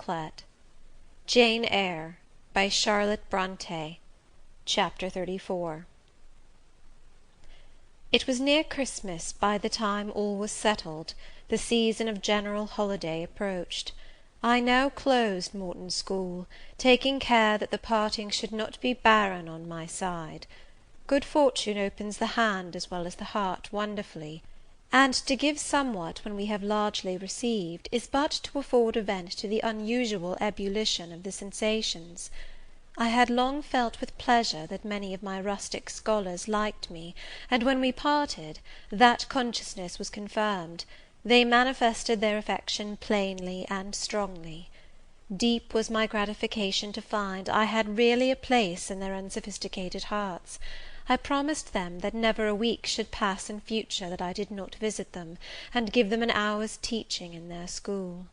couplet. Jane Eyre, by Charlotte Bronte. Chapter 34. It was near Christmas by the time all was settled. The season of general holiday approached. I now closed Morton School, taking care that the parting should not be barren on my side. Good fortune opens the hand as well as the heart wonderfully, and to give somewhat when we have largely received, is but to afford a vent to the unusual ebullition of the sensations. I had long felt with pleasure that many of my rustic scholars liked me, and when we parted, that consciousness was confirmed. They manifested their affection plainly and strongly. Deep was my gratification to find I had really a place in their unsophisticated hearts. I promised them that never a week should pass in future that I did not visit them, and give them an hour's teaching in their school.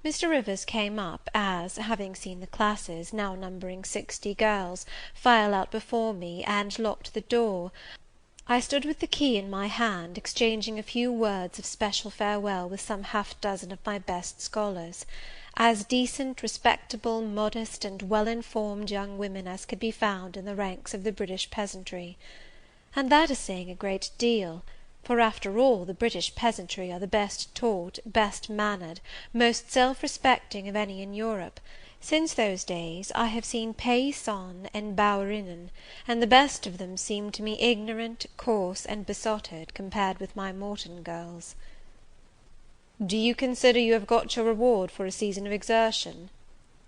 Mr. Rivers came up, as, having seen the classes, now numbering 60 girls, file out before me, and locked the door, I stood with the key in my hand, exchanging a few words of special farewell with some half-dozen of my best scholars, as decent, respectable, modest, and well-informed young women as could be found in the ranks of the British peasantry. And that is saying a great deal, for after all the British peasantry are the best taught, best mannered, most self-respecting of any in Europe. Since those days I have seen paysans and bouwerinnen, and the best of them seemed to me ignorant, coarse, and besotted, compared with my Morton girls. "Do you consider you have got your reward for a season of exertion?"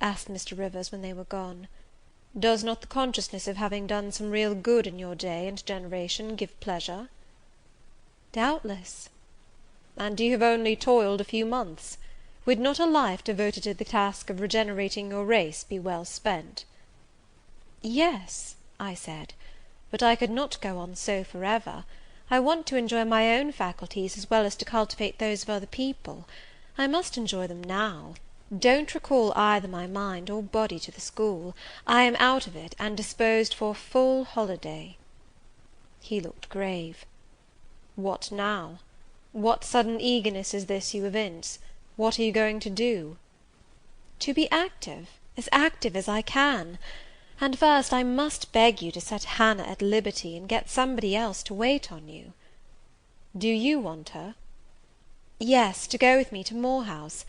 asked Mr. Rivers when they were gone. "Does not the consciousness of having done some real good in your day and generation give pleasure?" "Doubtless." "And you have only toiled a few months. Would not a life devoted to the task of regenerating your race be well spent?" "Yes," I said, "but I could not go on so for ever. I want to enjoy my own faculties as well as to cultivate those of other people. I must enjoy them now. Don't recall either my mind or body to the school. I am out of it, and disposed for a full holiday." He looked grave. "What now? What sudden eagerness is this you evince? What are you going to do?" "To be active as I can. And first I must beg you to set Hannah at liberty, and get somebody else to wait on you." "Do you want her?" "Yes, to go with me to Moor House.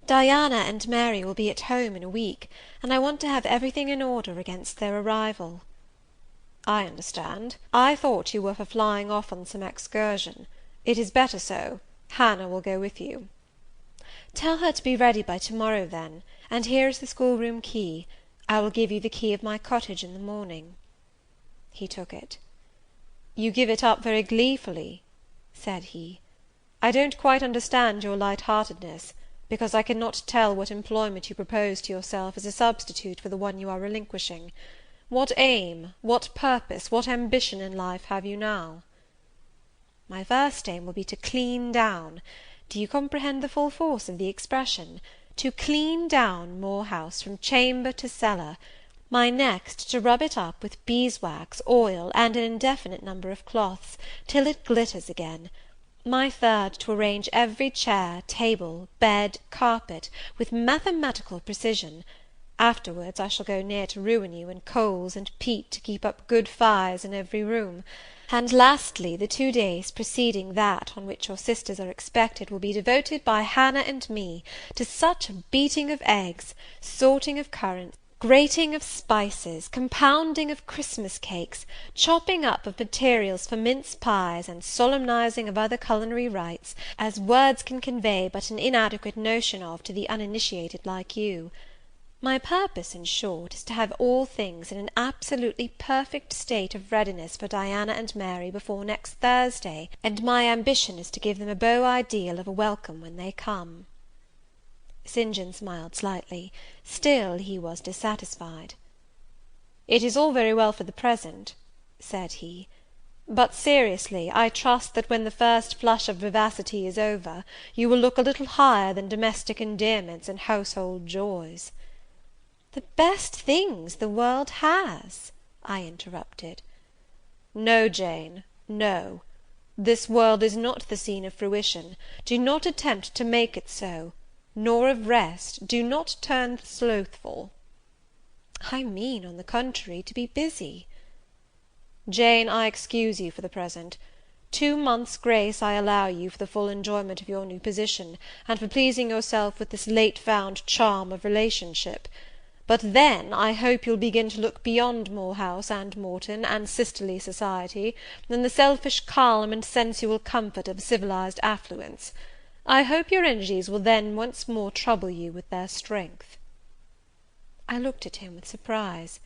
Diana and Mary will be at home in a week, and I want to have everything in order against their arrival." "I understand. I thought you were for flying off on some excursion. It is better so. Hannah will go with you." "Tell her to be ready by to-morrow, then, and here is the schoolroom key. I will give you the key of my cottage in the morning." He took it. "You give it up very gleefully," said he. "I don't quite understand your light-heartedness, because I cannot tell what employment you propose to yourself as a substitute for the one you are relinquishing. What aim, what purpose, what ambition in life have you now?" "My first aim will be to clean down. Do you comprehend the full force of the expression? To clean down Moor House from chamber to cellar. My next, to rub it up with beeswax, oil, and an indefinite number of cloths, till it glitters again. My third, to arrange every chair, table, bed, carpet, with mathematical precision. Afterwards I shall go near to ruin you in coals and peat to keep up good fires in every room. And lastly, the 2 days preceding that on which your sisters are expected will be devoted by Hannah and me to such beating of eggs, sorting of currants, grating of spices, compounding of Christmas cakes, chopping up of materials for mince pies, and solemnizing of other culinary rites, as words can convey but an inadequate notion of to the uninitiated like you. My purpose, in short, is to have all things in an absolutely perfect state of readiness for Diana and Mary before next Thursday, and my ambition is to give them a beau ideal of a welcome when they come." St. John smiled slightly. Still he was dissatisfied. "It is all very well for the present," said he, "but seriously, I trust that when the first flush of vivacity is over, you will look a little higher than domestic endearments and household joys." "The best things the world has," I interrupted. "No, Jane, no. This world is not the scene of fruition. Do not attempt to make it so. nor of rest, do not turn slothful." "I mean, on the contrary, to be busy." "Jane, I excuse you for the present. 2 months' grace I allow you for the full enjoyment of your new position, and for pleasing yourself with this late found charm of relationship. But then I hope you'll begin to look beyond Moor House and Morton, and sisterly society, and the selfish calm and sensual comfort of civilized affluence. I hope your energies will then once more trouble you with their strength." I looked at him with surprise.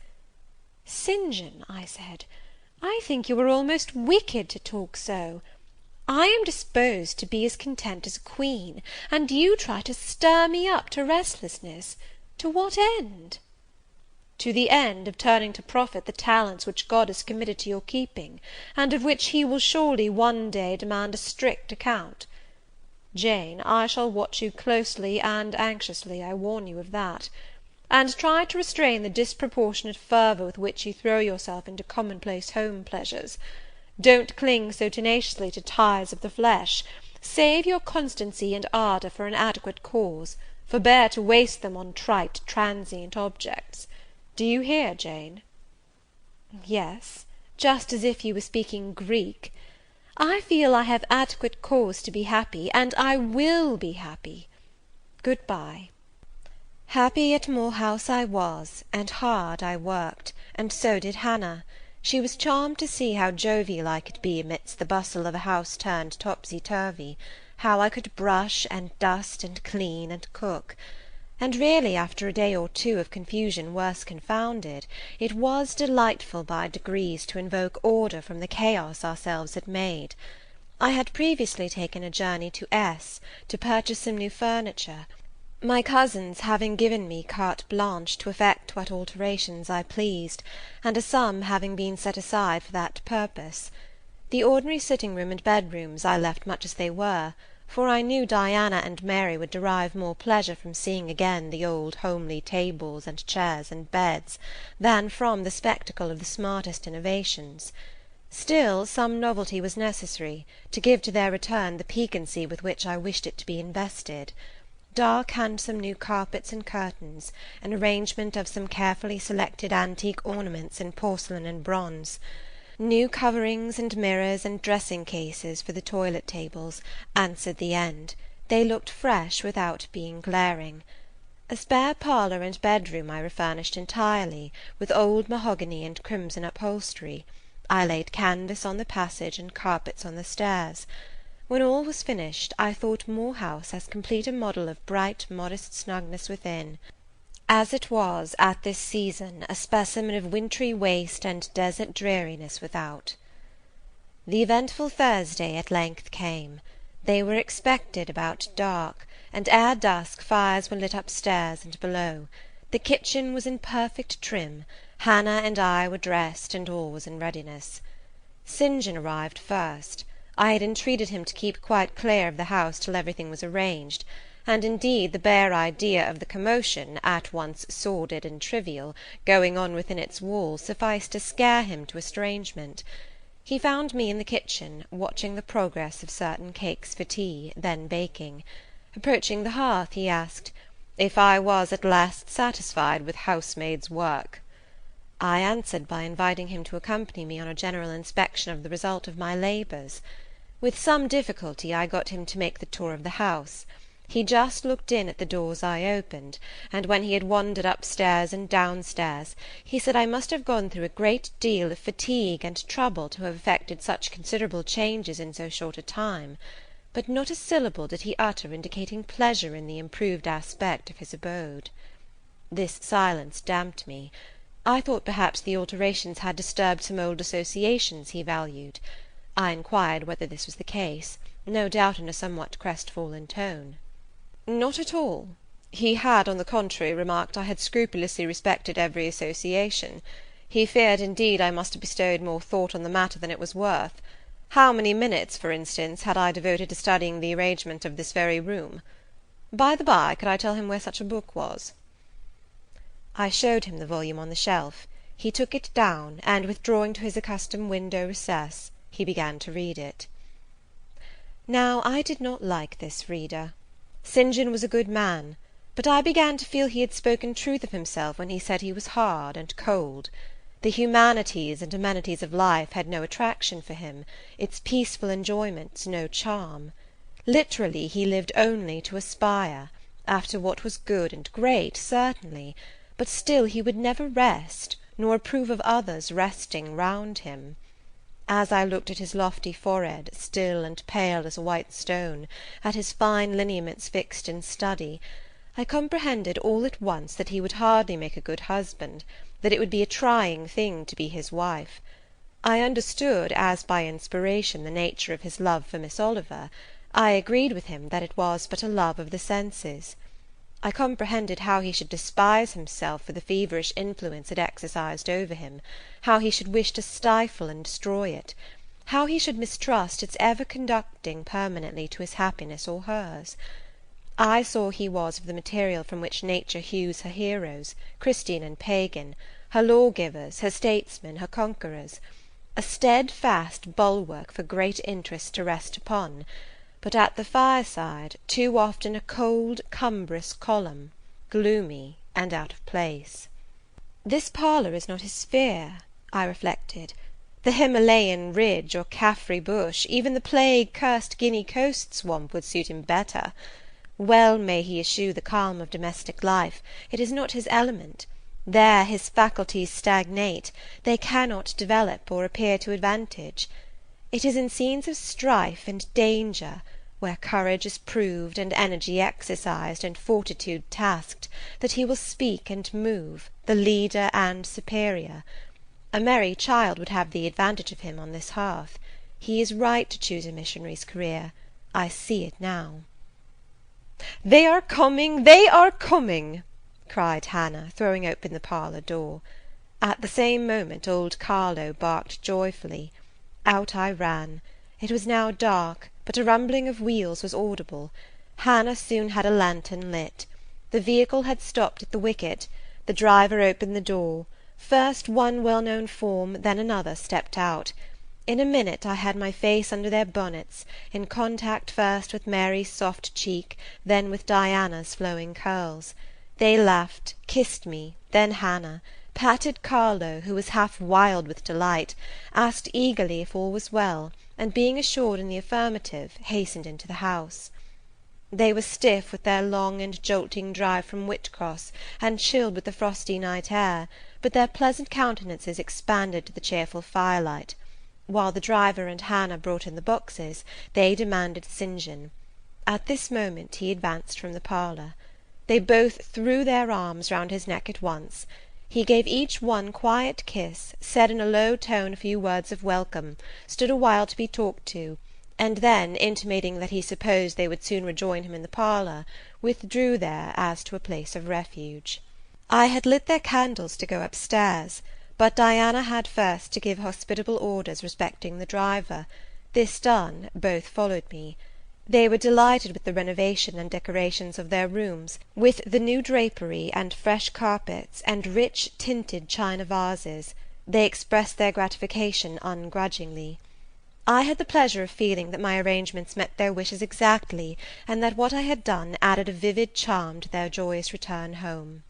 "St. John," I said, "I think you are almost wicked to talk so. I am disposed to be as content as a queen, and you try to stir me up to restlessness. To what end?" "To the end of turning to profit the talents which God has committed to your keeping, and of which he will surely one day demand a strict account. Jane, I shall watch you closely and anxiously, I warn you of that. And try to restrain the disproportionate fervour with which you throw yourself into commonplace home pleasures. Don't cling so tenaciously to ties of the flesh. Save your constancy and ardour for an adequate cause. Forbear to waste them on trite, transient objects. Do you hear, Jane?" "Yes, just as if you were speaking Greek. I feel I have adequate cause to be happy, and I will be happy. Good-bye." Happy at Moor House I was, and hard I worked, and so did Hannah. She was charmed to see how jovial I could be amidst the bustle of a house turned topsy-turvy, how I could brush and dust and clean and cook; and really, after a day or two of confusion worse confounded, it was delightful by degrees to invoke order from the chaos ourselves had made. I had previously taken a journey to S to purchase some new furniture, my cousins having given me carte blanche to effect what alterations I pleased, and a sum having been set aside for that purpose. The ordinary sitting-room and bedrooms I left much as they were, for I knew Diana and Mary would derive more pleasure from seeing again the old homely tables and chairs and beds, than from the spectacle of the smartest innovations. Still, some novelty was necessary, to give to their return the piquancy with which I wished it to be invested. Dark handsome new carpets and curtains, an arrangement of some carefully selected antique ornaments in porcelain and bronze, new coverings and mirrors and dressing-cases for the toilet tables, answered the end. They looked fresh without being glaring. A spare parlour and bedroom I refurnished entirely, with old mahogany and crimson upholstery. I laid canvas on the passage and carpets on the stairs. When all was finished, I thought Moor House as complete a model of bright, modest snugness within, as it was, at this season, a specimen of wintry waste and desert dreariness without. The eventful Thursday at length came. They were expected about dark, and ere dusk fires were lit upstairs and below. The kitchen was in perfect trim. Hannah and I were dressed, and all was in readiness. St. John arrived first. I had entreated him to keep quite clear of the house till everything was arranged, and indeed the bare idea of the commotion, at once sordid and trivial, going on within its walls sufficed to scare him to estrangement. He found me in the kitchen, watching the progress of certain cakes for tea, then baking. Approaching the hearth, he asked, "If I was at last satisfied with housemaid's work?" I answered by inviting him to accompany me on a general inspection of the result of my labours. With some difficulty I got him to make the tour of the house. He just looked in at the doors I opened, and when he had wandered upstairs and downstairs, he said I must have gone through a great deal of fatigue and trouble to have effected such considerable changes in so short a time; but not a syllable did he utter indicating pleasure in the improved aspect of his abode. This silence damped me. I thought perhaps the alterations had disturbed some old associations he valued. I inquired whether this was the case, no doubt in a somewhat crestfallen tone. Not at all. He had, on the contrary, remarked I had scrupulously respected every association. He feared, indeed, I must have bestowed more thought on the matter than it was worth. How many minutes, for instance, had I devoted to studying the arrangement of this very room? By the by, could I tell him where such a book was? I showed him the volume on the shelf. He took it down, and withdrawing to his accustomed window recess, he began to read it. Now I did not like this reader. St. John was a good man, but I began to feel he had spoken truth of himself when he said he was hard and cold. The humanities and amenities of life had no attraction for him, its peaceful enjoyments no charm. Literally, he lived only to aspire, after what was good and great, certainly, but still he would never rest, nor approve of others resting round him. As I looked at his lofty forehead, still and pale as a white stone, at his fine lineaments fixed in study, I comprehended all at once that he would hardly make a good husband, that it would be a trying thing to be his wife. I understood, as by inspiration, the nature of his love for Miss Oliver. I agreed with him that it was but a love of the senses. I comprehended how he should despise himself for the feverish influence it exercised over him, how he should wish to stifle and destroy it, how he should mistrust its ever conducting permanently to his happiness or hers. I saw he was of the material from which nature hews her heroes, Christian and pagan, her lawgivers, her statesmen, her conquerors, a steadfast bulwark for great interests to rest upon, but at the fireside too often a cold, cumbrous column, gloomy and out of place. This parlour is not his sphere, I reflected. The Himalayan ridge or Caffrey bush, even the plague-cursed Guinea coast swamp would suit him better. Well may he eschew the calm of domestic life, it is not his element. There his faculties stagnate, they cannot develop or appear to advantage. It is in scenes of strife and danger, where courage is proved, and energy exercised, and fortitude tasked, that he will speak and move, the leader and superior. A merry child would have the advantage of him on this hearth. He is right to choose a missionary's career. I see it now. "They are coming! They are coming!" cried Hannah, throwing open the parlour door. At the same moment old Carlo barked joyfully. Out I ran. It was now dark, but a rumbling of wheels was audible. Hannah soon had a lantern lit. The vehicle had stopped at the wicket. The driver opened the door. First one well-known form, then another stepped out. In a minute I had my face under their bonnets, in contact first with Mary's soft cheek, then with Diana's flowing curls. They laughed, kissed me, then Hannah, patted Carlo, who was half wild with delight, asked eagerly if all was well, and being assured in the affirmative, hastened into the house. They were stiff with their long and jolting drive from Whitcross, and chilled with the frosty night air, but their pleasant countenances expanded to the cheerful firelight. While the driver and Hannah brought in the boxes, they demanded St. John. At this moment he advanced from the parlour. They both threw their arms round his neck at once. He gave each one quiet kiss, said in a low tone a few words of welcome, stood a while to be talked to, and then, intimating that he supposed they would soon rejoin him in the parlour, withdrew there as to a place of refuge. I had lit their candles to go upstairs, but Diana had first to give hospitable orders respecting the driver. This done, both followed me. They were delighted with the renovation and decorations of their rooms, with the new drapery and fresh carpets and rich tinted china vases. They expressed their gratification ungrudgingly. I had the pleasure of feeling that my arrangements met their wishes exactly, and that what I had done added a vivid charm to their joyous return home.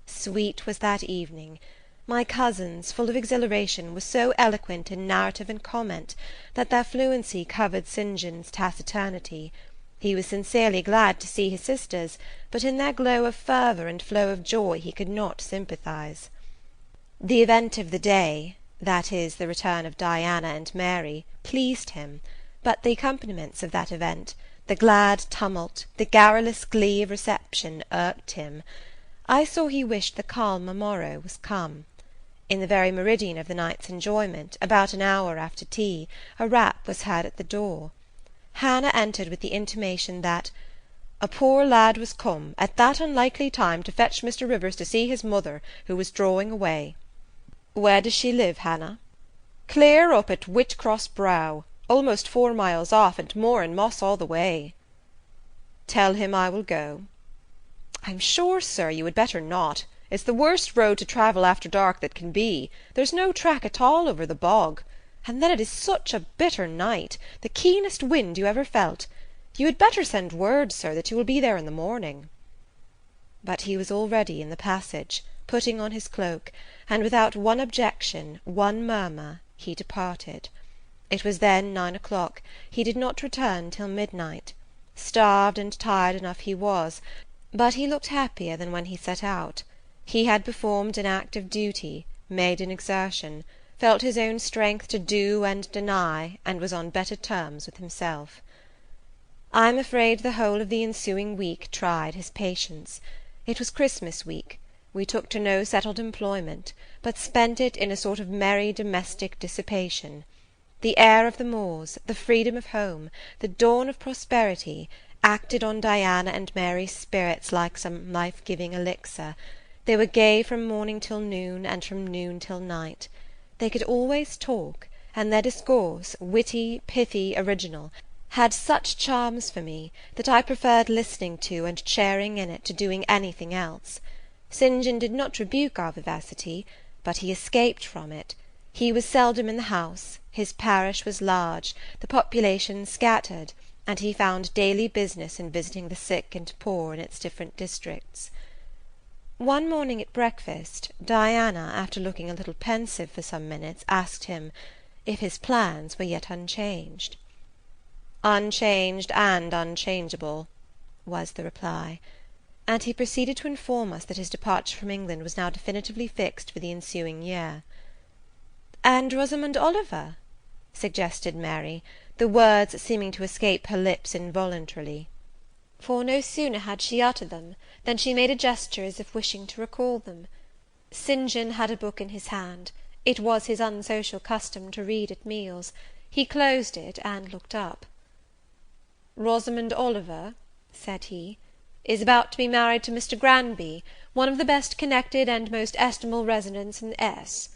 Sweet was that evening. My cousins, full of exhilaration, were so eloquent in narrative and comment, that their fluency covered St. John's taciturnity. He was sincerely glad to see his sisters, but in their glow of fervour and flow of joy he could not sympathize. The event of the day, that is, the return of Diana and Mary, pleased him, but the accompaniments of that event, the glad tumult, the garrulous glee of reception, irked him. I saw he wished the calmer morrow was come. In the very meridian of the night's enjoyment, about an hour after tea, a rap was heard at the door. Hannah entered with the intimation that "a poor lad was come, at that unlikely time, to fetch Mr. Rivers to see his mother, who was drawing away." "Where does she live, Hannah?" "Clear up at Whitcross Brow, almost 4 miles off, and more in moss all the way." "Tell him I will go." "I'm sure, sir, you had better not. It's the worst road to travel after dark that can be. There's no track at all over the bog. And then it is such a bitter night, the keenest wind you ever felt. You had better send word, sir, that you will be there in the morning." But he was already in the passage, putting on his cloak, and without one objection, one murmur, he departed. It was then 9 o'clock. He did not return till midnight. Starved and tired enough he was, but he looked happier than when he set out. He had performed an act of duty, made an exertion, felt his own strength to do and deny, and was on better terms with himself. I am afraid the whole of the ensuing week tried his patience. It was Christmas week. We took to no settled employment, but spent it in a sort of merry domestic dissipation. The air of the moors, the freedom of home, the dawn of prosperity, acted on Diana and Mary's spirits like some life-giving elixir. They were gay from morning till noon, and from noon till night. They could always talk, and their discourse, witty, pithy, original, had such charms for me, that I preferred listening to and sharing in it to doing anything else. St. John did not rebuke our vivacity, but he escaped from it. He was seldom in the house, his parish was large, the population scattered, and he found daily business in visiting the sick and poor in its different districts. One morning at breakfast, Diana, after looking a little pensive for some minutes, asked him, if his plans were yet unchanged. "Unchanged and unchangeable," was the reply; and he proceeded to inform us that his departure from England was now definitively fixed for the ensuing year. "And Rosamond Oliver?" suggested Mary, the words seeming to escape her lips involuntarily. For no sooner had she uttered them, than she made a gesture as if wishing to recall them. St. John had a book in his hand. It was his unsocial custom to read at meals. He closed it, and looked up. "Rosamond Oliver," said he, "is about to be married to Mr. Granby, one of the best connected and most estimable residents in S.,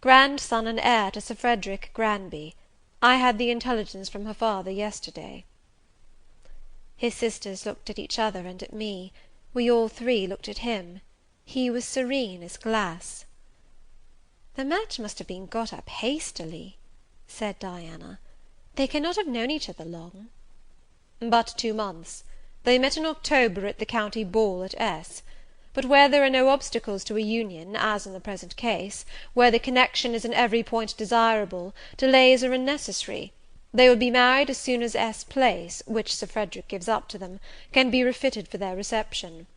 grandson and heir to Sir Frederick Granby. I had the intelligence from her father yesterday." His sisters looked at each other and at me. We all three looked at him. He was serene as glass. "The match must have been got up hastily," said Diana. "They cannot have known each other long." "But 2 months. They met in October at the county ball at S. But where there are no obstacles to a union, as in the present case, where the connection is in every point desirable, delays are unnecessary. They will be married as soon as S. Place, which Sir Frederick gives up to them, can be refitted for their reception."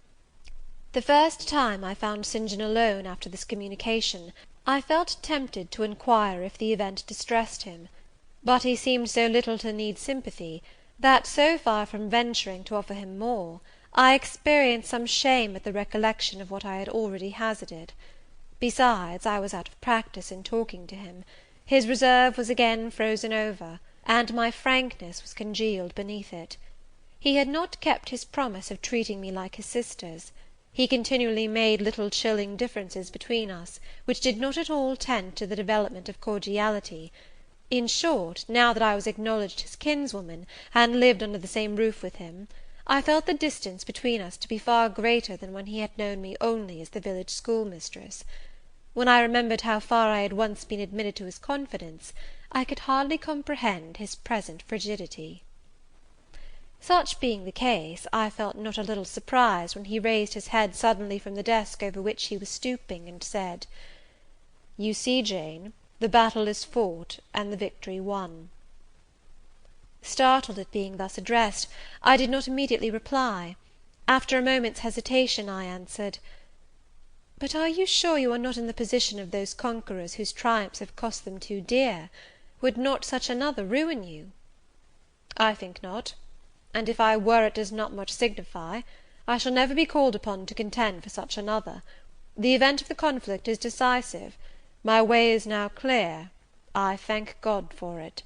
The first time I found St. John alone after this communication, I felt tempted to inquire if the event distressed him; but he seemed so little to need sympathy, that, so far from venturing to offer him more, I experienced some shame at the recollection of what I had already hazarded. Besides, I was out of practice in talking to him; his reserve was again frozen over, and my frankness was congealed beneath it. He had not kept his promise of treating me like his sisters. He continually made little chilling differences between us, which did not at all tend to the development of cordiality. In short, now that I was acknowledged his kinswoman, and lived under the same roof with him, I felt the distance between us to be far greater than when he had known me only as the village schoolmistress. When I remembered how far I had once been admitted to his confidence, I could hardly comprehend his present frigidity. Such being the case, I felt not a little surprised when he raised his head suddenly from the desk over which he was stooping, and said, "You see, Jane, the battle is fought, and the victory won." Startled at being thus addressed, I did not immediately reply. After a moment's hesitation, I answered, "But are you sure you are not in the position of those conquerors whose triumphs have cost them too dear? Would not such another ruin you?" "I think not; and if I were, it does not much signify. I shall never be called upon to contend for such another. The event of the conflict is decisive. My way is now clear. I thank God for it."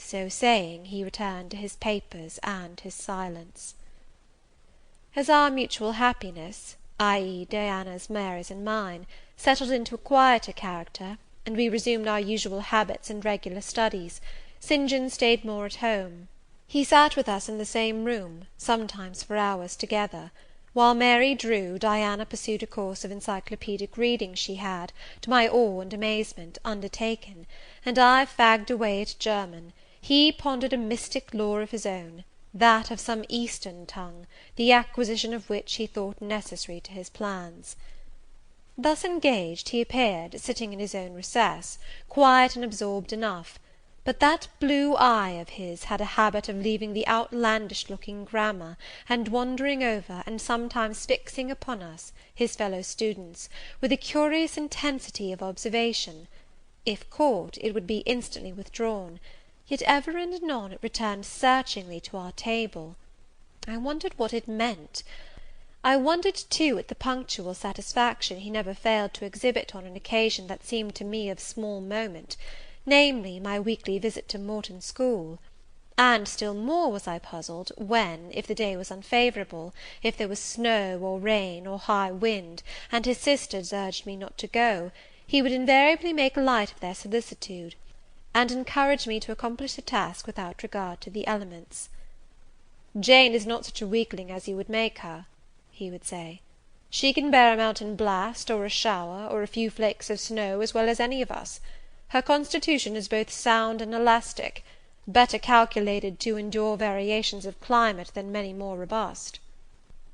So saying, he returned to his papers and his silence. As our mutual happiness, i.e. Diana's, Mary's, and mine, settled into a quieter character, and we resumed our usual habits and regular studies, St. John stayed more at home. He sat with us in the same room, sometimes for hours together. While Mary drew, Diana pursued a course of encyclopedic reading she had, to my awe and amazement, undertaken, and I fagged away at German, he pondered a mystic lore of his own, that of some Eastern tongue, the acquisition of which he thought necessary to his plans. Thus engaged, he appeared, sitting in his own recess, quiet and absorbed enough; but that blue eye of his had a habit of leaving the outlandish-looking grammar, and wandering over, and sometimes fixing upon us, his fellow students, with a curious intensity of observation. If caught, it would be instantly withdrawn, yet ever and anon it returned searchingly to our table. I wondered what it meant. I wondered, too, at the punctual satisfaction he never failed to exhibit on an occasion that seemed to me of small moment, namely, my weekly visit to Morton School; and still more was I puzzled, when, if the day was unfavourable, if there was snow, or rain, or high wind, and his sisters urged me not to go, he would invariably make light of their solicitude, and encourage me to accomplish the task without regard to the elements. "Jane is not such a weakling as you would make her," he would say. "She can bear a mountain blast, or a shower, or a few flakes of snow, as well as any of us. Her constitution is both sound and elastic, better calculated to endure variations of climate than many more robust."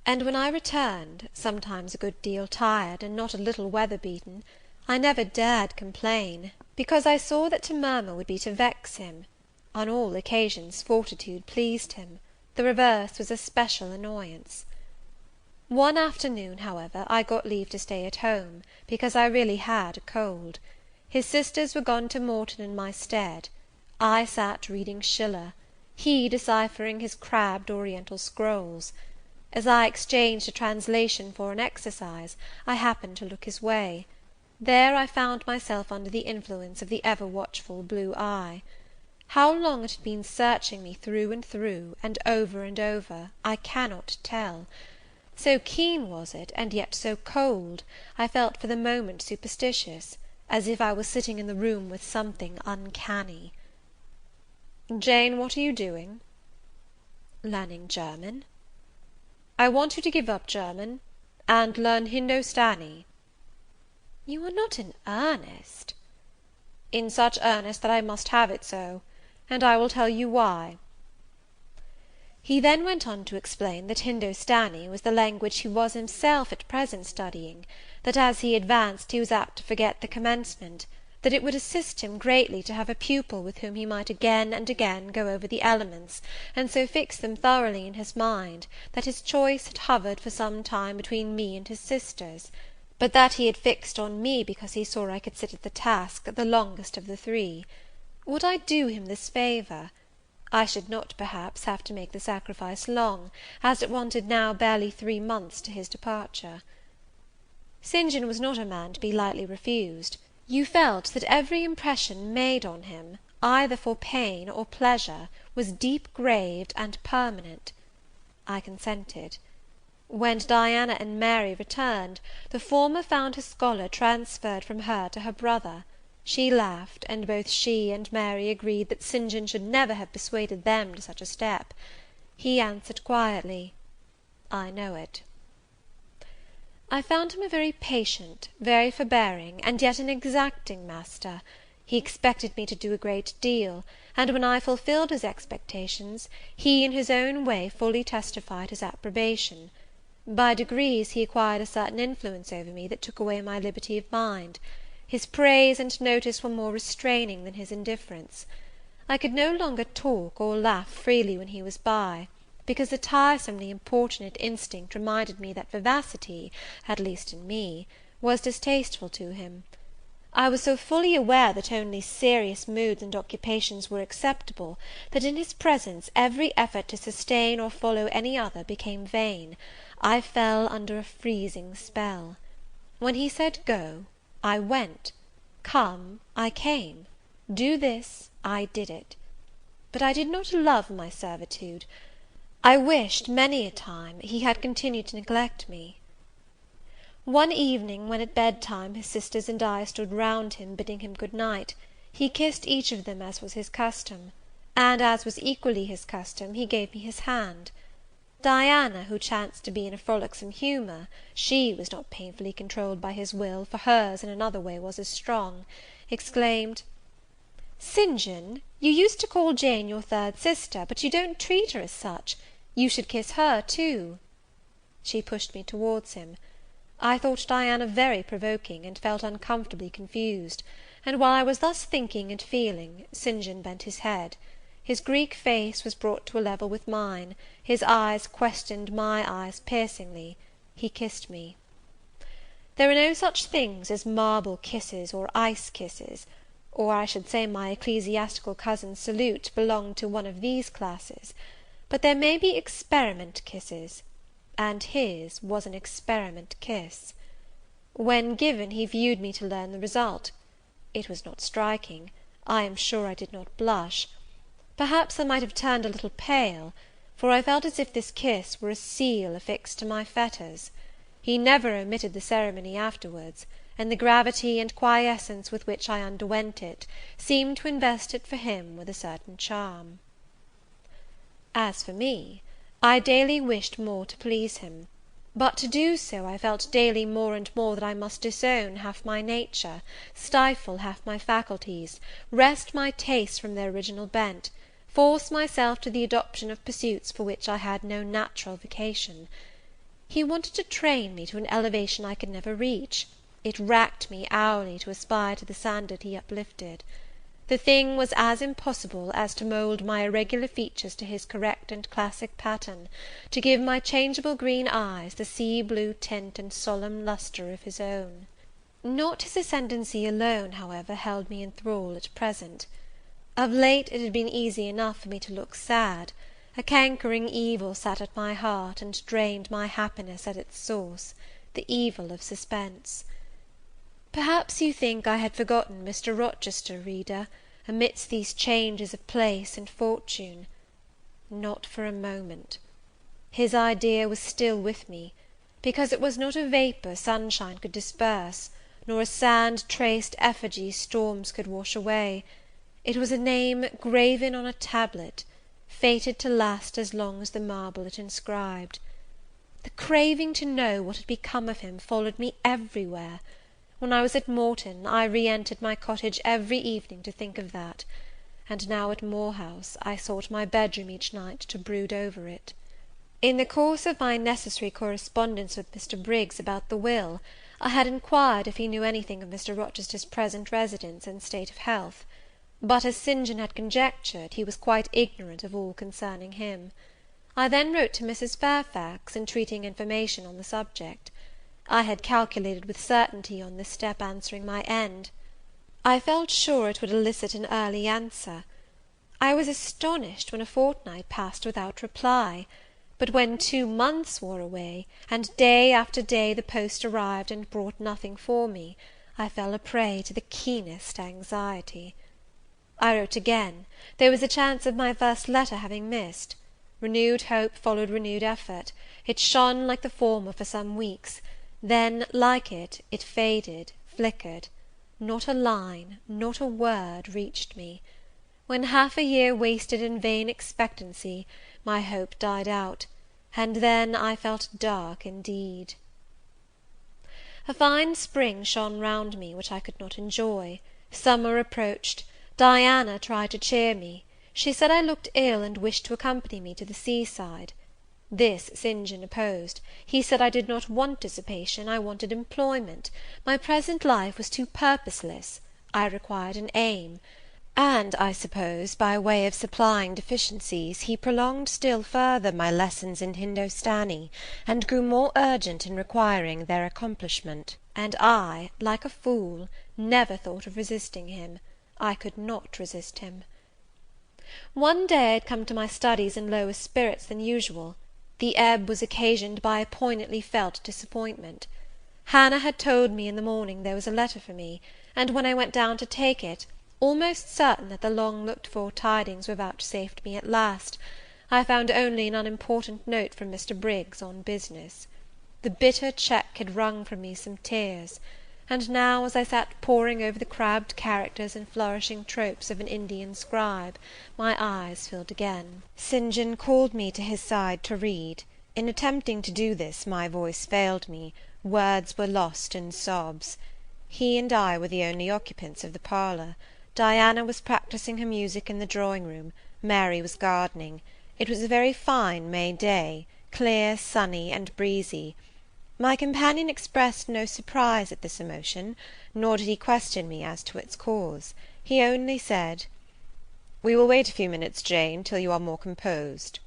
And when I returned, sometimes a good deal tired, and not a little weather-beaten, I never dared complain, because I saw that to murmur would be to vex him. On all occasions fortitude pleased him; the reverse was a special annoyance. One afternoon, however, I got leave to stay at home, because I really had a cold. His sisters were gone to Morton in my stead. I sat reading Schiller, he deciphering his crabbed oriental scrolls. As I exchanged a translation for an exercise, I happened to look his way. There I found myself under the influence of the ever-watchful blue eye. How long it had been searching me through, and over, I cannot tell. So keen was it, and yet so cold, I felt for the moment superstitious, as if I was sitting in the room with something uncanny. "Jane, what are you doing?" "Learning German." "I want you to give up German, and learn Hindostani." "You are not in earnest?" "In such earnest that I must have it so, and I will tell you why." He then went on to explain that Hindostani was the language he was himself at present studying; that as he advanced he was apt to forget the commencement; that it would assist him greatly to have a pupil with whom he might again and again go over the elements, and so fix them thoroughly in his mind, that his choice had hovered for some time between me and his sisters; but that he had fixed on me because he saw I could sit at the task the longest of the three. Would I do him this favour? I should not, perhaps, have to make the sacrifice long, as it wanted now barely 3 months to his departure. St. John was not a man to be lightly refused. You felt that every impression made on him, either for pain or pleasure, was deep-graved and permanent. I consented. When Diana and Mary returned, the former found her scholar transferred from her to her brother. She laughed, and both she and Mary agreed that St. John should never have persuaded them to such a step. He answered quietly, "I know it." I found him a very patient, very forbearing, and yet an exacting master. He expected me to do a great deal, and when I fulfilled his expectations, he in his own way fully testified his approbation. By degrees he acquired a certain influence over me that took away my liberty of mind. His praise and notice were more restraining than his indifference. I could no longer talk or laugh freely when he was by, because a tiresomely importunate instinct reminded me that vivacity, at least in me, was distasteful to him. I was so fully aware that only serious moods and occupations were acceptable, that in his presence every effort to sustain or follow any other became vain. I fell under a freezing spell. When he said go, I went; come, I came; do this, I did it. But I did not love my servitude. I wished, many a time, he had continued to neglect me. One evening, when at bedtime his sisters and I stood round him, bidding him good night, he kissed each of them as was his custom, and as was equally his custom, he gave me his hand. Diana, who chanced to be in a frolicsome humour, she was not painfully controlled by his will, for hers in another way was as strong, exclaimed, "St. John, you used to call Jane your third sister, but you don't treat her as such. You should kiss her too." She pushed me towards him. I thought Diana very provoking, and felt uncomfortably confused; and while I was thus thinking and feeling, St. John bent his head. His Greek face was brought to a level with mine, his eyes questioned my eyes piercingly. He kissed me. There are no such things as marble kisses or ice kisses, or I should say my ecclesiastical cousin's salute belonged to one of these classes; but there may be experiment kisses, and his was an experiment kiss. When given, he viewed me to learn the result. It was not striking. I am sure I did not blush. Perhaps I might have turned a little pale, for I felt as if this kiss were a seal affixed to my fetters. He never omitted the ceremony afterwards, and the gravity and quiescence with which I underwent it seemed to invest it for him with a certain charm. As for me, I daily wished more to please him; but to do so, I felt daily more and more that I must disown half my nature, stifle half my faculties, wrest my tastes from their original bent, force myself to the adoption of pursuits for which I had no natural vocation. He wanted to train me to an elevation I could never reach. It racked me hourly to aspire to the standard he uplifted. The thing was as impossible as to mould my irregular features to his correct and classic pattern, to give my changeable green eyes the sea-blue tint and solemn lustre of his own. Not his ascendancy alone, however, held me in thrall at present. Of late it had been easy enough for me to look sad. A cankering evil sat at my heart, and drained my happiness at its source, the evil of suspense. Perhaps you think I had forgotten Mr. Rochester, reader, amidst these changes of place and fortune. Not for a moment. His idea was still with me, because it was not a vapour sunshine could disperse, nor a sand-traced effigy storms could wash away. It was a name graven on a tablet, fated to last as long as the marble it inscribed. The craving to know what had become of him followed me everywhere. When I was at Morton, I re-entered my cottage every evening to think of that; and now at Moor House, I sought my bedroom each night to brood over it. In the course of my necessary correspondence with Mr. Briggs about the will, I had inquired if he knew anything of Mr. Rochester's present residence and state of health; but, as St. John had conjectured, he was quite ignorant of all concerning him. I then wrote to Mrs. Fairfax, entreating information on the subject. I had calculated with certainty on this step answering my end. I felt sure it would elicit an early answer. I was astonished when a fortnight passed without reply; but when 2 months wore away, and day after day the post arrived and brought nothing for me, I fell a prey to the keenest anxiety. I wrote again. There was a chance of my first letter having missed. Renewed hope followed renewed effort. It shone like the former for some weeks; then, like it, it faded, flickered. Not a line, not a word reached me. When half a year wasted in vain expectancy, my hope died out, and then I felt dark indeed. A fine spring shone round me, which I could not enjoy. Summer approached. Diana tried to cheer me. She said I looked ill, and wished to accompany me to the sea-side. This St. John opposed. He said I did not want dissipation, I wanted employment. My present life was too purposeless. I required an aim. And, I suppose, by way of supplying deficiencies, he prolonged still further my lessons in Hindostani, and grew more urgent in requiring their accomplishment. And I, like a fool, never thought of resisting him. I could not resist him. One day I had come to my studies in lower spirits than usual. The ebb was occasioned by a poignantly felt disappointment. Hannah had told me in the morning there was a letter for me, and when I went down to take it, almost certain that the long-looked-for tidings were vouchsafed me at last, I found only an unimportant note from Mr. Briggs on business. The bitter check had wrung from me some tears; and now, as I sat poring over the crabbed characters and flourishing tropes of an Indian scribe, my eyes filled again. St. John called me to his side to read. In attempting to do this, my voice failed me, words were lost in sobs. He and I were the only occupants of the parlour. Diana was practising her music in the drawing-room, Mary was gardening. It was a very fine May day, clear, sunny, and breezy. My companion expressed no surprise at this emotion, nor did he question me as to its cause. He only said, "We will wait a few minutes, Jane, till you are more composed."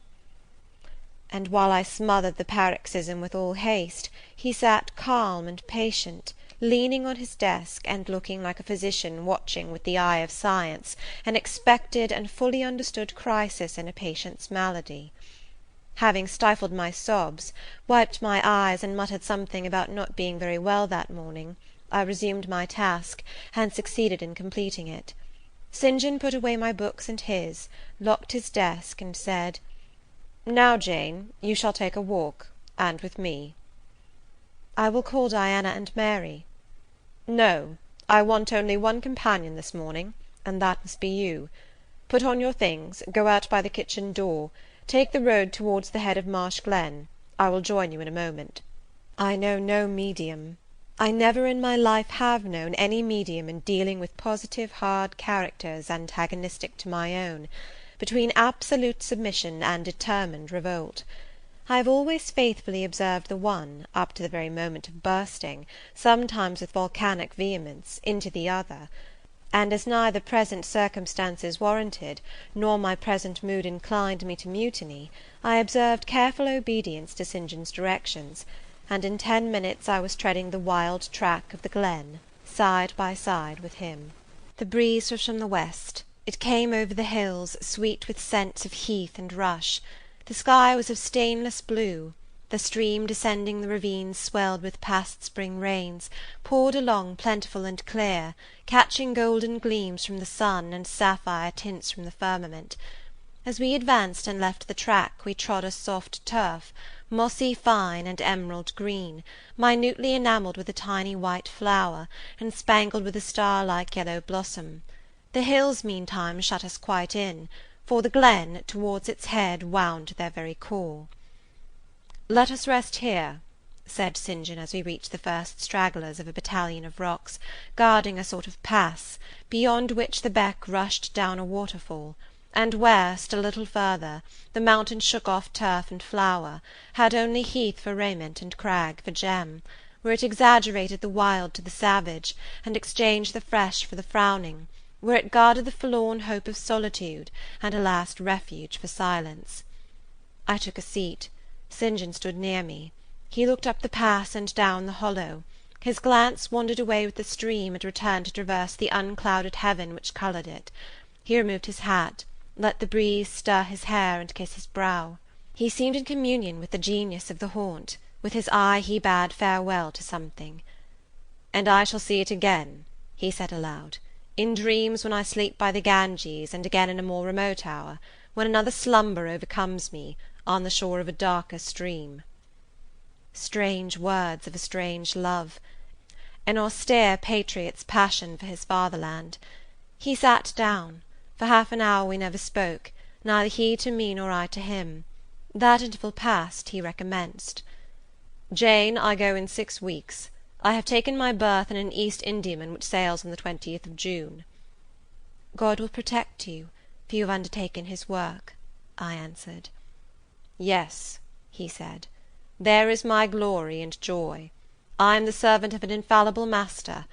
And while I smothered the paroxysm with all haste, he sat calm and patient, leaning on his desk, and looking like a physician watching with the eye of science an expected and fully understood crisis in a patient's malady. Having stifled my sobs, wiped my eyes, and muttered something about not being very well that morning, I resumed my task, and succeeded in completing it. St. John put away my books and his, locked his desk, and said, "Now, Jane, you shall take a walk, and with me." "I will call Diana and Mary." "No, I want only one companion this morning, and that must be you. Put on your things, go out by the kitchen door, take the road towards the head of Marsh Glen. I will join you in a moment." I know no medium. I never in my life have known any medium in dealing with positive hard characters antagonistic to my own, between absolute submission and determined revolt. I have always faithfully observed the one, up to the very moment of bursting, sometimes with volcanic vehemence, into the other; and as neither present circumstances warranted, nor my present mood inclined me to mutiny, I observed careful obedience to St. John's directions, and in 10 minutes I was treading the wild track of the glen, side by side with him. The breeze was from the west. It came over the hills, sweet with scents of heath and rush. The sky was of stainless blue. The stream descending the ravines swelled with past spring rains, poured along plentiful and clear, catching golden gleams from the sun and sapphire tints from the firmament. As we advanced and left the track, we trod a soft turf, mossy fine and emerald green, minutely enamelled with a tiny white flower, and spangled with a star-like yellow blossom. The hills meantime shut us quite in, for the glen, towards its head, wound to their very core. "Let us rest here," said St. John as we reached the first stragglers of a battalion of rocks, guarding a sort of pass, beyond which the beck rushed down a waterfall, and where, still a little further, the mountain shook off turf and flower, had only heath for raiment and crag for gem, where it exaggerated the wild to the savage, and exchanged the fresh for the frowning, where it guarded the forlorn hope of solitude, and a last refuge for silence. I took a seat. St. John stood near me. He looked up the pass and down the hollow. His glance wandered away with the stream, and returned to traverse the unclouded heaven which coloured it. He removed his hat, let the breeze stir his hair and kiss his brow. He seemed in communion with the genius of the haunt. With his eye he bade farewell to something. "And I shall see it again," he said aloud, "in dreams when I sleep by the Ganges, and again in a more remote hour, when another slumber overcomes me, on the shore of a darker stream." Strange words of a strange love, an austere patriot's passion for his fatherland. He sat down. For half an hour we never spoke, neither he to me nor I to him. That interval past, he recommenced. "Jane, I go in 6 weeks. I have taken my berth in an East Indiaman which sails on the 20th of June." "God will protect you, for you have undertaken his work," I answered. "Yes," he said, "there is my glory and joy. I am the servant of an infallible master.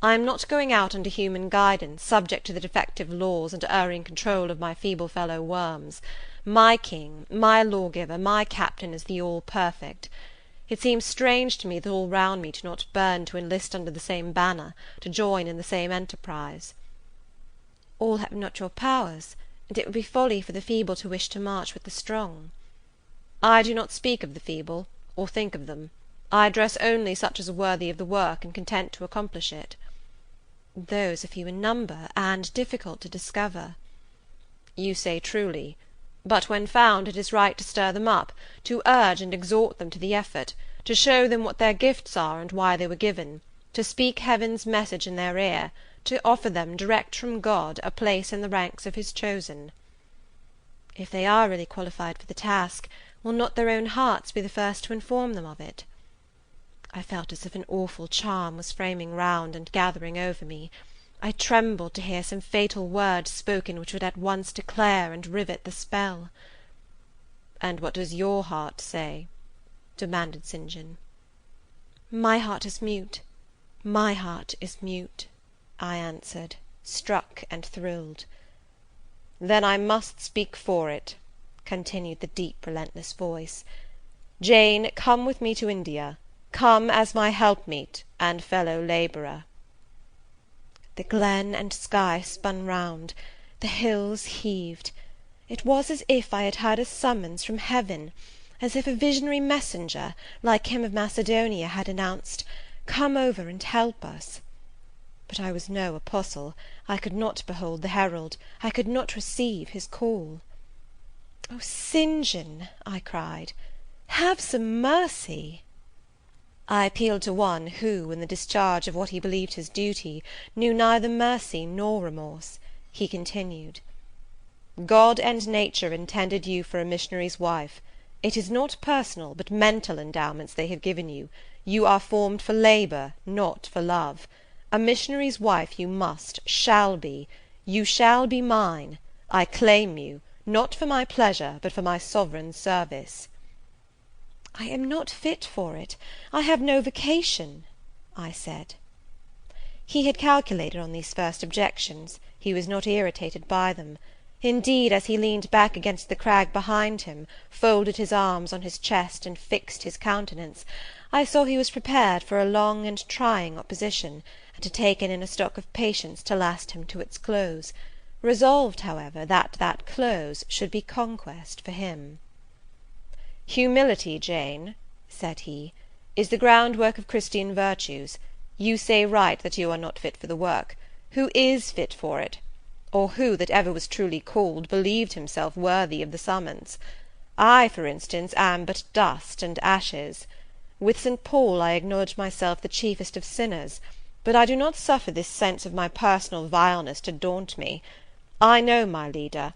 I am not going out under human guidance, subject to the defective laws and erring control of my feeble fellow worms. My king, my lawgiver, my captain is the all-perfect. It seems strange to me that all round me do not burn to enlist under the same banner, to join in the same enterprise." "All have not your powers, and it would be folly for the feeble to wish to march with the strong." "I do not speak of the feeble, or think of them. I address only such as are worthy of the work, and content to accomplish it." "Those are few in number, and difficult to discover." "You say truly. But when found, it is right to stir them up, to urge and exhort them to the effort, to show them what their gifts are and why they were given, to speak heaven's message in their ear, to offer them, direct from God, a place in the ranks of his chosen." "If they are really qualified for the task, will not their own hearts be the first to inform them of it?" I felt as if an awful charm was framing round and gathering over me. I trembled to hear some fatal words spoken which would at once declare and rivet the spell. "And what does your heart say?" demanded St. John. "My heart is mute, my heart is mute," I answered, struck and thrilled. "Then I must speak for it," continued the deep relentless voice. "Jane, come with me to India. Come as my helpmeet and fellow labourer." The glen and sky spun round, the hills heaved. It was as if I had heard a summons from heaven, as if a visionary messenger, like him of Macedonia, had announced, "Come over and help us." But I was no apostle, I could not behold the herald, I could not receive his call. "O St. John," I cried, "have some mercy!" I appealed to one who, in the discharge of what he believed his duty, knew neither mercy nor remorse. He continued, "God and nature intended you for a missionary's wife. It is not personal, but mental endowments they have given you. You are formed for labour, not for love. A missionary's wife you must, shall be. You shall be mine. I claim you, not for my pleasure, but for my sovereign's service." "I am not fit for it. I have no vocation," I said. He had calculated on these first objections. He was not irritated by them. Indeed, as he leaned back against the crag behind him, folded his arms on his chest, and fixed his countenance, I saw he was prepared for a long and trying opposition, and had taken in a stock of patience to last him to its close; resolved, however, that that close should be conquest for him. "Humility, Jane," said he, "is the groundwork of Christian virtues. You say right that you are not fit for the work. Who is fit for it? Or who, that ever was truly called, believed himself worthy of the summons? I, for instance, am but dust and ashes. With St. Paul I acknowledge myself the chiefest of sinners, but I do not suffer this sense of my personal vileness to daunt me. I know my leader,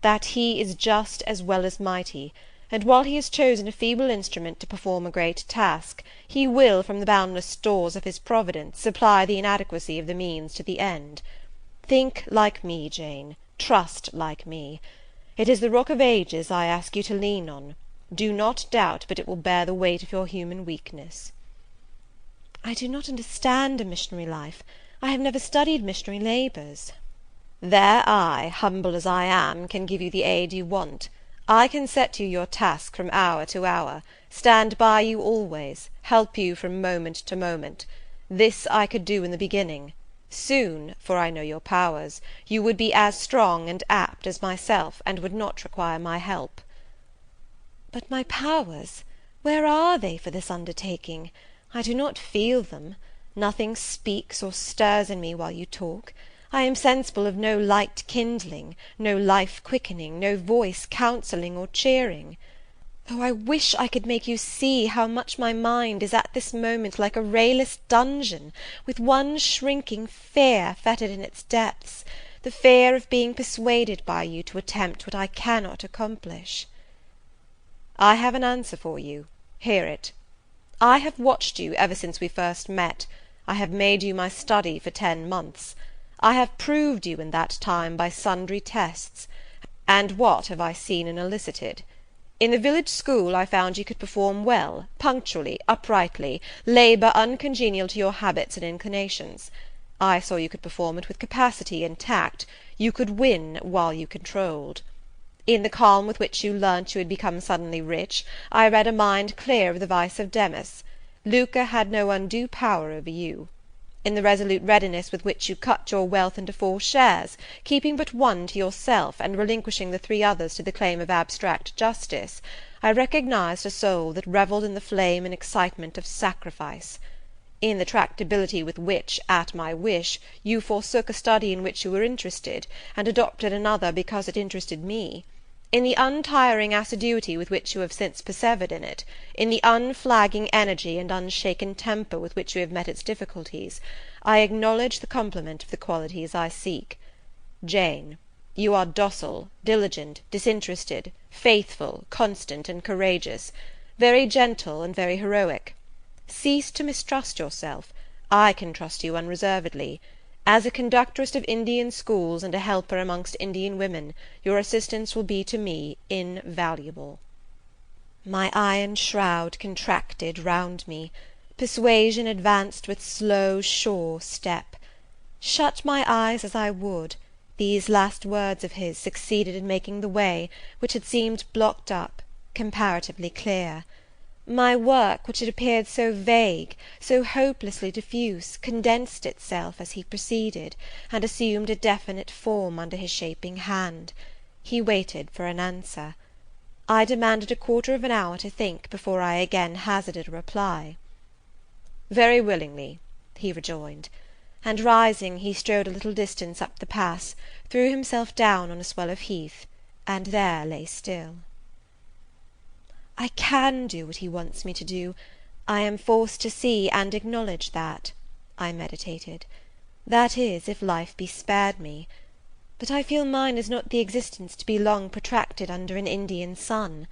that he is just as well as mighty, and while he has chosen a feeble instrument to perform a great task, he will, from the boundless stores of his providence, supply the inadequacy of the means to the end. Think like me, Jane, trust like me. It is the rock of ages I ask you to lean on. Do not doubt but it will bear the weight of your human weakness." "I do not understand a missionary life. I have never studied missionary labours." "There I, humble as I am, can give you the aid you want. I can set you your task from hour to hour, stand by you always, help you from moment to moment. This I could do in the beginning. Soon, for I know your powers, you would be as strong and apt as myself, and would not require my help." "But my powers, where are they for this undertaking? I do not feel them. Nothing speaks or stirs in me while you talk. I am sensible of no light kindling, no life quickening, no voice counselling or cheering. Oh, I wish I could make you see how much my mind is at this moment like a rayless dungeon, with one shrinking fear fettered in its depths, the fear of being persuaded by you to attempt what I cannot accomplish." "I have an answer for you. Hear it. I have watched you ever since we first met. I have made you my study for 10 months. I have proved you in that time by sundry tests. And what have I seen and elicited? In the village school I found you could perform well, punctually, uprightly, labour uncongenial to your habits and inclinations. I saw you could perform it with capacity and tact. You could win while you controlled. In the calm with which you learnt you had become suddenly rich, I read a mind clear of the vice of Demas. Lucre had no undue power over you. In the resolute readiness with which you cut your wealth into 4 shares, keeping but one to yourself, and relinquishing the 3 others to the claim of abstract justice, I recognized a soul that revelled in the flame and excitement of sacrifice. In the tractability with which, at my wish, you forsook a study in which you were interested, and adopted another because it interested me. In the untiring assiduity with which you have since persevered in it, in the unflagging energy and unshaken temper with which you have met its difficulties, I acknowledge the complement of the qualities I seek. Jane, you are docile, diligent, disinterested, faithful, constant, and courageous, very gentle and very heroic. Cease to mistrust yourself. I can trust you unreservedly. As a conductress of Indian schools and a helper amongst Indian women, your assistance will be to me invaluable." My iron shroud contracted round me. Persuasion advanced with slow, sure step. Shut my eyes as I would, these last words of his succeeded in making the way, which had seemed blocked up, comparatively clear. My work, which had appeared so vague, so hopelessly diffuse, condensed itself as he proceeded, and assumed a definite form under his shaping hand. He waited for an answer. I demanded a quarter of an hour to think before I again hazarded a reply. "Very willingly," he rejoined; and rising, he strode a little distance up the pass, threw himself down on a swell of heath, and there lay still. I can do what he wants me to do. I am forced to see and acknowledge that, I meditated. That is, if life be spared me. But I feel mine is not the existence to be long protracted under an Indian sun.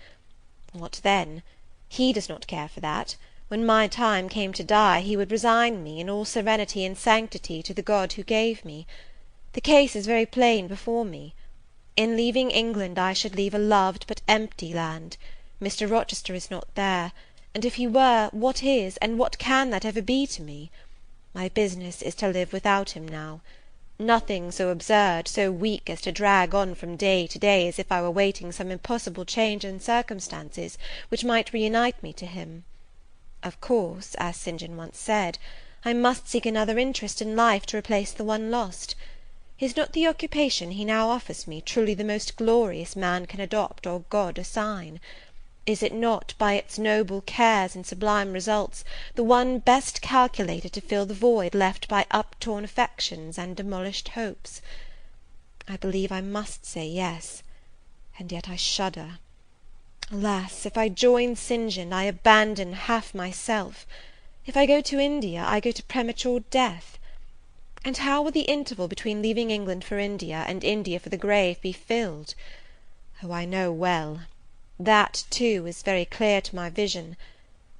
What then? He does not care for that. When my time came to die, he would resign me, in all serenity and sanctity, to the God who gave me. The case is very plain before me. In leaving England, I should leave a loved but empty land. Mr. Rochester is not there, and if he were, what is, and what can that ever be to me? My business is to live without him now. Nothing so absurd, so weak, as to drag on from day to day as if I were waiting some impossible change in circumstances which might reunite me to him. Of course, as St. John once said, I must seek another interest in life to replace the one lost. Is not the occupation he now offers me truly the most glorious man can adopt or God assign? Is it not, by its noble cares and sublime results, the one best calculated to fill the void left by uptorn affections and demolished hopes? I believe I must say yes, and yet I shudder. Alas, if I join St. John, I abandon half myself. If I go to India, I go to premature death. And how will the interval between leaving England for India, and India for the grave, be filled? Oh, I know well. That, too, is very clear to my vision.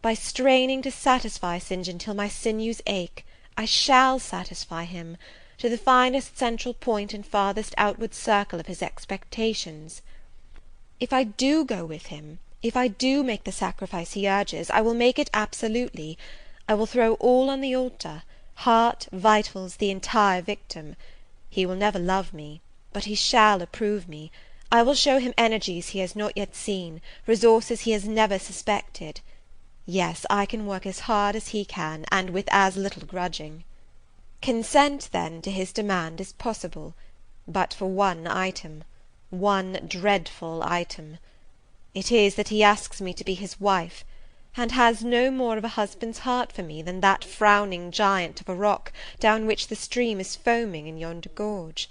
By straining to satisfy St. John till my sinews ache, I shall satisfy him, to the finest central point and farthest outward circle of his expectations. If I do go with him, if I do make the sacrifice he urges, I will make it absolutely. I will throw all on the altar, heart, vitals, the entire victim. He will never love me, but he shall approve me. I will show him energies he has not yet seen, resources he has never suspected. Yes, I can work as hard as he can, and with as little grudging. Consent, then, to his demand is possible, but for one item, one dreadful item. It is that he asks me to be his wife, and has no more of a husband's heart for me than that frowning giant of a rock down which the stream is foaming in yonder gorge.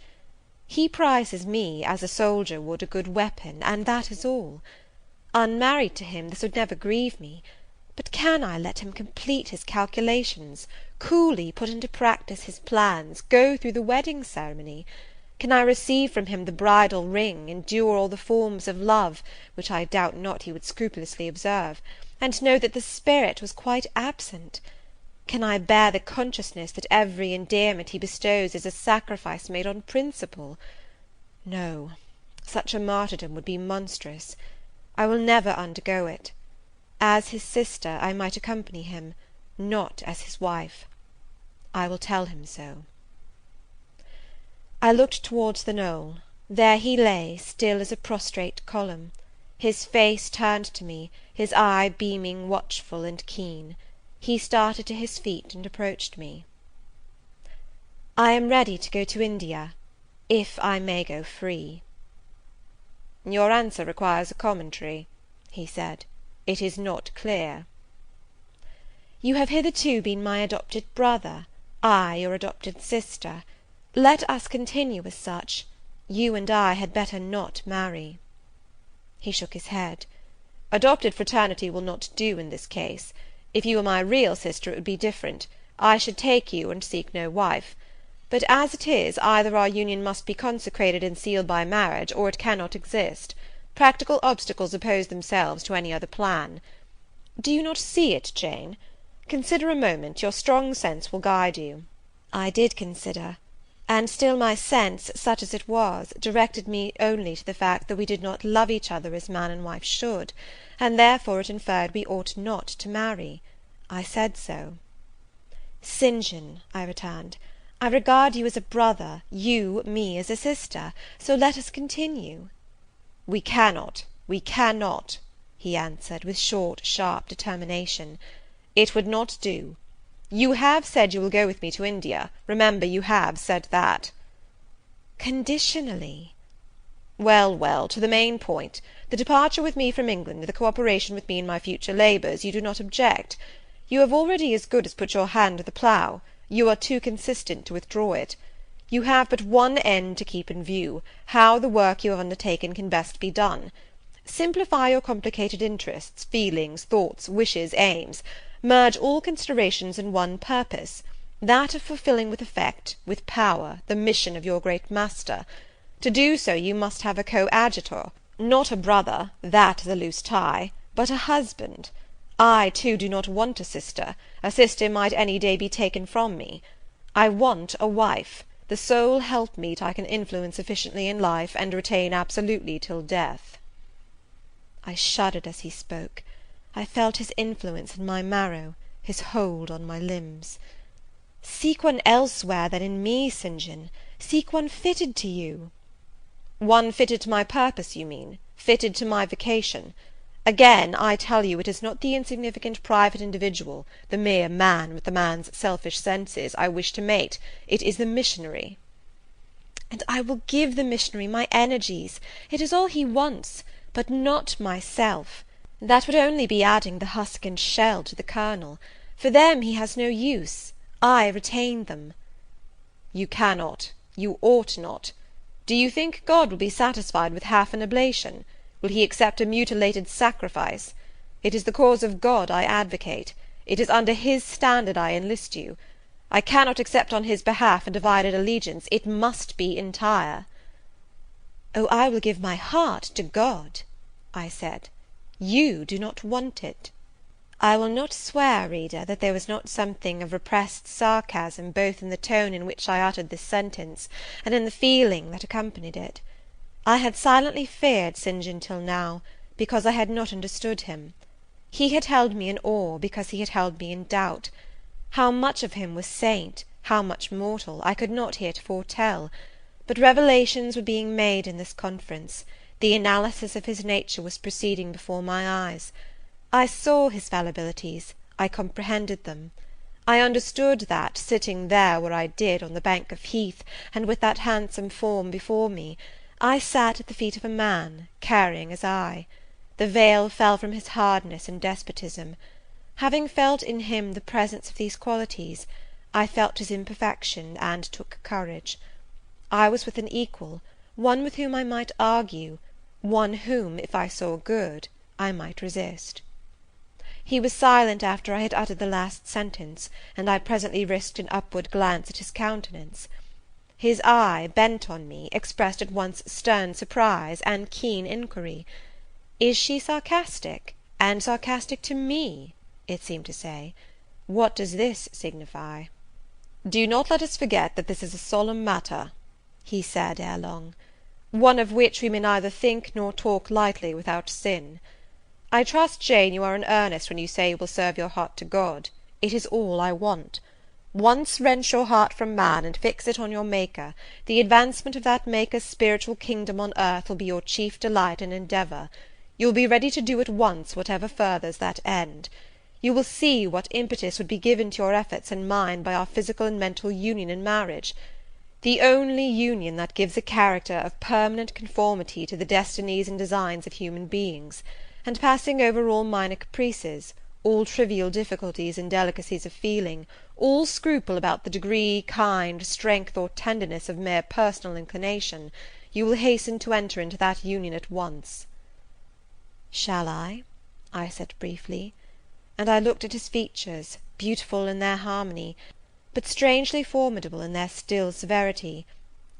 He prizes me as a soldier would a good weapon, and that is all. Unmarried to him, this would never grieve me; but can I let him complete his calculations, coolly put into practice his plans, go through the wedding ceremony? Can I receive from him the bridal ring, endure all the forms of love, which I doubt not he would scrupulously observe, and know that the spirit was quite absent? Can I bear the consciousness that every endearment he bestows is a sacrifice made on principle? No, such a martyrdom would be monstrous. I will never undergo it. As his sister, I might accompany him, not as his wife. I will tell him so. I looked towards the knoll. There he lay, still as a prostrate column. His face turned to me, his eye beaming watchful and keen. He started to his feet and approached me. "I am ready to go to India, if I may go free." "Your answer requires a commentary," he said. "It is not clear." "You have hitherto been my adopted brother, I your adopted sister. Let us continue as such. You and I had better not marry." He shook his head. "Adopted fraternity will not do in this case. If you were my real sister, it would be different. I should take you, and seek no wife. But as it is, either our union must be consecrated and sealed by marriage, or it cannot exist. Practical obstacles oppose themselves to any other plan. Do you not see it, Jane? Consider a moment, your strong sense will guide you." I did consider, and still my sense, such as it was, directed me only to the fact that we did not love each other as man and wife should, and therefore it inferred we ought not to marry. I said so. "St. John," I returned, "I regard you as a brother, you me as a sister, so let us continue." "We cannot, he answered, with short, sharp determination. "It would not do. You have said you will go with me to India; remember you have said that." "Conditionally." "Well, well, to the main point. The departure with me from England, the co-operation with me in my future labours, you do not object. You have already as good as put your hand to the plough; you are too consistent to withdraw it. You have but one end to keep in view, how the work you have undertaken can best be done. Simplify your complicated interests, feelings, thoughts, wishes, aims; merge all considerations in one purpose, that of fulfilling with effect, with power, the mission of your great master. To do so you must have a coadjutor, not a brother, that is a loose tie, but a husband. I, too, do not want a sister might any day be taken from me. I want a wife, the sole helpmeet I can influence sufficiently in life, and retain absolutely till death." I shuddered as he spoke. I felt his influence in my marrow, his hold on my limbs. "Seek one elsewhere than in me, St. John; seek one fitted to you." "One fitted to my purpose, you mean? Fitted to my vocation? Again, I tell you, it is not the insignificant private individual, the mere man with the man's selfish senses, I wish to mate; it is the missionary." "And I will give the missionary my energies; it is all he wants, but not myself. That would only be adding the husk and shell to the kernel. For them he has no use; I retain them." "You cannot, you ought not. Do you think God will be satisfied with half an oblation? Will he accept a mutilated sacrifice? It is the cause of God I advocate; it is under his standard I enlist you. I cannot accept on his behalf a divided allegiance; it must be entire." "Oh, I will give my heart to God," I said. "You do not want it." I will not swear, reader, that there was not something of repressed sarcasm both in the tone in which I uttered this sentence, and in the feeling that accompanied it. I had silently feared St. John till now, because I had not understood him. He had held me in awe, because he had held me in doubt. How much of him was saint, how much mortal, I could not heretofore tell; but revelations were being made in this conference, the analysis of his nature was proceeding before my eyes. I saw his fallibilities, I comprehended them. I understood that, sitting there where I did, on the bank of heath, and with that handsome form before me, I sat at the feet of a man, caring as I. The veil fell from his hardness and despotism. Having felt in him the presence of these qualities, I felt his imperfection, and took courage. I was with an equal, one with whom I might argue, one whom, if I saw good, I might resist. He was silent after I had uttered the last sentence, and I presently risked an upward glance at his countenance. His eye, bent on me, expressed at once stern surprise and keen inquiry. "Is she sarcastic, and sarcastic to me?" it seemed to say. "What does this signify?" "Do not let us forget that this is a solemn matter," he said ere long, "one of which we may neither think nor talk lightly without sin. I trust, Jane, you are in earnest when you say you will serve your heart to God. It is all I want. Once wrench your heart from man, and fix it on your Maker, the advancement of that Maker's spiritual kingdom on earth will be your chief delight and endeavour. You will be ready to do at once whatever furthers that end. You will see what impetus would be given to your efforts and mine by our physical and mental union in marriage. The only union that gives a character of permanent conformity to the destinies and designs of human beings; and passing over all minor caprices, all trivial difficulties and delicacies of feeling, all scruple about the degree, kind, strength, or tenderness of mere personal inclination, you will hasten to enter into that union at once." "Shall I?" I said briefly; and I looked at his features, beautiful in their harmony, but strangely formidable in their still severity;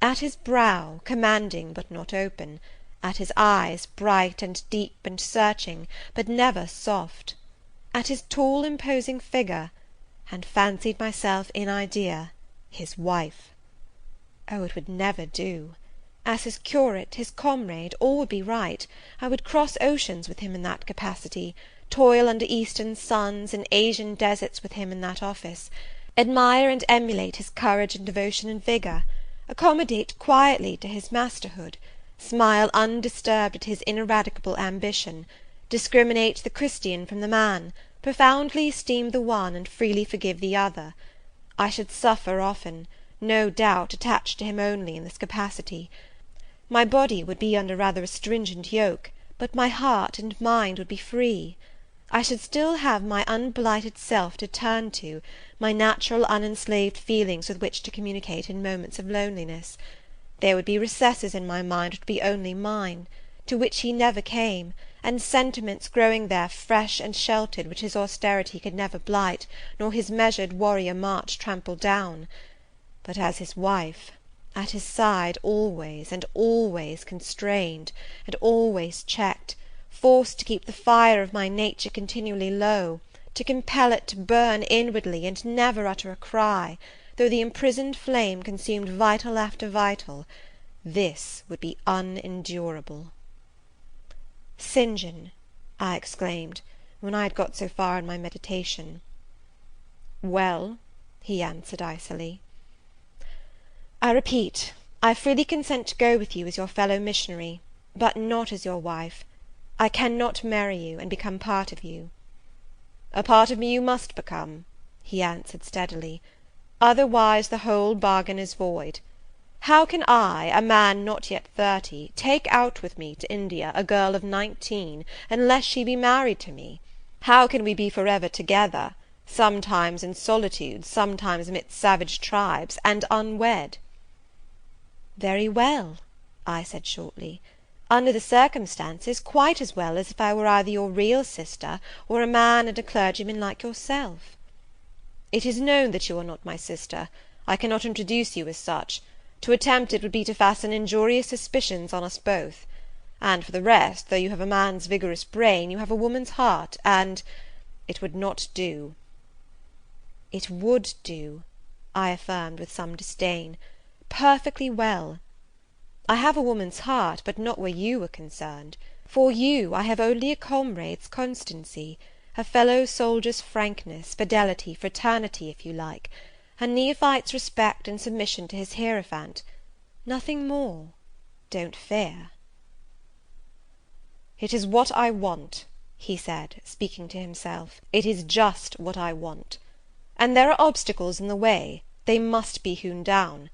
at his brow, commanding but not open; at his eyes, bright and deep and searching, but never soft; at his tall imposing figure, and fancied myself in idea his wife. Oh, it would never do! As his curate, his comrade, all would be right. I would cross oceans with him in that capacity, toil under eastern suns, in Asian deserts with him in that office, admire and emulate his courage and devotion and vigour, accommodate quietly to his masterhood, smile undisturbed at his ineradicable ambition, discriminate the Christian from the man, profoundly esteem the one, and freely forgive the other. I should suffer often, no doubt, attached to him only in this capacity. My body would be under rather a stringent yoke, but my heart and mind would be free. I should still have my unblighted self to turn to, my natural unenslaved feelings with which to communicate in moments of loneliness. There would be recesses in my mind which would be only mine, to which he never came, and sentiments growing there fresh and sheltered, which his austerity could never blight, nor his measured warrior march trample down. But as his wife, at his side always, and always constrained, and always checked, forced to keep the fire of my nature continually low, to compel it to burn inwardly, and never utter a cry, though the imprisoned flame consumed vital after vital, this would be unendurable. "St. John," I exclaimed, when I had got so far in my meditation. "Well," he answered icily. "I repeat, I freely consent to go with you as your fellow missionary, but not as your wife. I cannot marry you, and become part of you." "A part of me you must become," he answered steadily, "otherwise the whole bargain is void. How can I, a man not yet 30, take out with me to India a girl of 19, unless she be married to me? How can we be for ever together, sometimes in solitude, sometimes amidst savage tribes, and unwed?" "Very well," I said shortly, "under the circumstances, quite as well as if I were either your real sister, or a man and a clergyman like yourself." "It is known that you are not my sister. I cannot introduce you as such. To attempt it would be to fasten injurious suspicions on us both. And for the rest, though you have a man's vigorous brain, you have a woman's heart, and it would not do." "It would do," I affirmed with some disdain, "perfectly well. I have a woman's heart, but not where you are concerned. For you I have only a comrade's constancy, a fellow soldier's frankness, fidelity, fraternity, if you like, a neophyte's respect and submission to his hierophant. Nothing more, don't fear." "It is what I want," he said, speaking to himself. "It is just what I want. And there are obstacles in the way, they must be hewn down.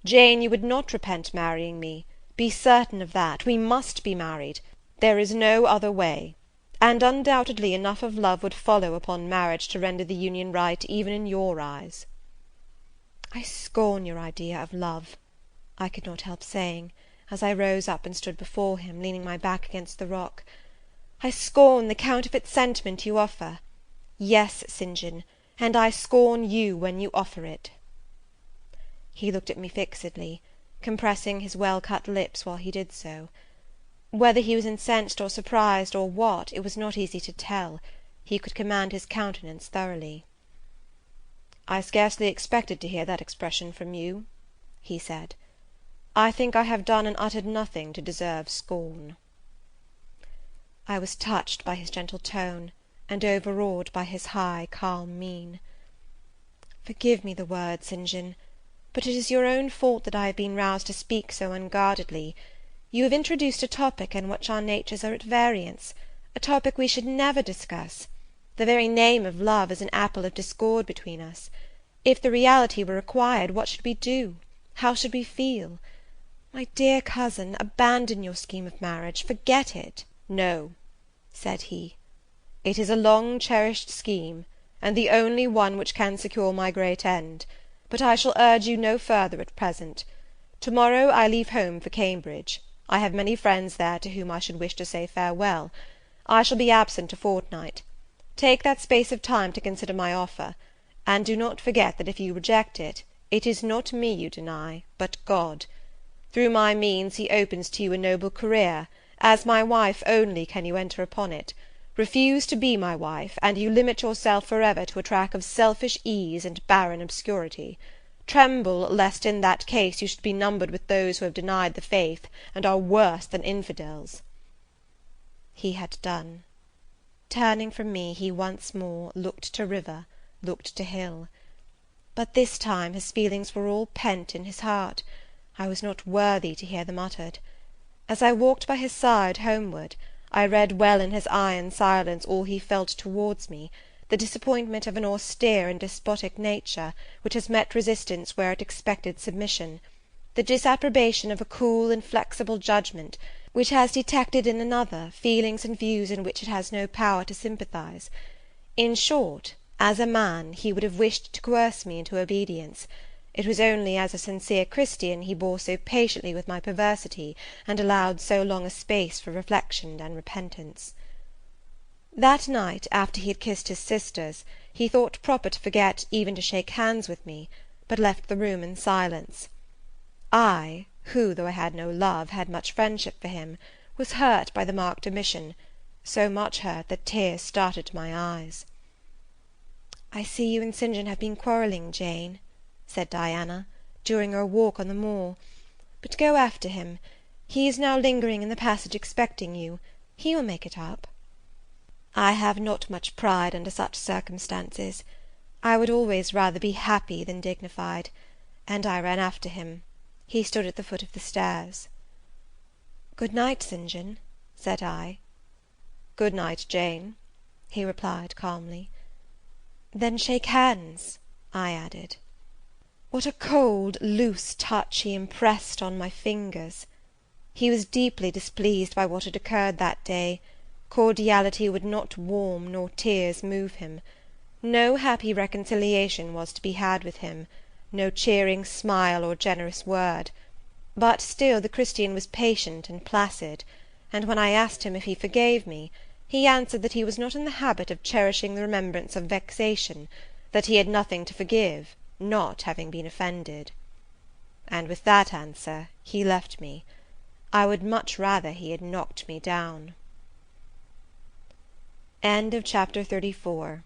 Jane, you would not repent marrying me. Be certain of that. We must be married. There is no other way. And undoubtedly enough of love would follow upon marriage to render the union right even in your eyes." "I scorn your idea of love," I could not help saying, as I rose up and stood before him, leaning my back against the rock. "I scorn the counterfeit sentiment you offer. Yes, St. John, and I scorn you when you offer it." He looked at me fixedly, compressing his well-cut lips while he did so. Whether he was incensed or surprised, or what, it was not easy to tell. He could command his countenance thoroughly. "I scarcely expected to hear that expression from you," he said. "I think I have done and uttered nothing to deserve scorn." I was touched by his gentle tone, and overawed by his high, calm mien. "Forgive me the words, St. John, but it is your own fault that I have been roused to speak so unguardedly. You have introduced a topic in which our natures are at variance, a topic we should never discuss. The very name of love is an apple of discord between us. If the reality were required, what should we do? How should we feel? My dear cousin, abandon your scheme of marriage, forget it." "No," said he, "it is a long-cherished scheme, and the only one which can secure my great end, but I shall urge you no further at present. To-morrow I leave home for Cambridge. I have many friends there to whom I should wish to say farewell. I shall be absent a fortnight. Take that space of time to consider my offer, and do not forget that if you reject it, it is not me you deny, but God. Through my means he opens to you a noble career. As my wife only can you enter upon it. Refuse to be my wife, and you limit yourself for ever to a track of selfish ease and barren obscurity. Tremble lest in that case you should be numbered with those who have denied the faith, and are worse than infidels." He had done. Turning from me, he once more looked to river, looked to hill. But this time his feelings were all pent in his heart. I was not worthy to hear them uttered. As I walked by his side homeward, I read well in his iron silence all he felt towards me, the disappointment of an austere and despotic nature, which has met resistance where it expected submission, the disapprobation of a cool, inflexible judgment, which has detected in another feelings and views in which it has no power to sympathize. In short, as a man, he would have wished to coerce me into obedience. It was only as a sincere Christian he bore so patiently with my perversity, and allowed so long a space for reflection and repentance. That night, after he had kissed his sisters, he thought proper to forget even to shake hands with me, but left the room in silence. I, who, though I had no love, had much friendship for him, was hurt by the marked omission, so much hurt that tears started to my eyes. "I see you and St. John have been quarrelling, Jane," said Diana, during our walk on the moor; "but go after him. He is now lingering in the passage expecting you. He will make it up." I have not much pride under such circumstances. I would always rather be happy than dignified, and I ran after him. He stood at the foot of the stairs. "Good night, St. John," said I. "Good night, Jane," he replied calmly. "Then shake hands," I added. What a cold, loose touch he impressed on my fingers! He was deeply displeased by what had occurred that day. Cordiality would not warm, nor tears move him. No happy reconciliation was to be had with him, no cheering smile or generous word; but still the Christian was patient and placid, and when I asked him if he forgave me, he answered that he was not in the habit of cherishing the remembrance of vexation, that he had nothing to forgive, not having been offended. And with that answer he left me. I would much rather he had knocked me down. Chapter 34.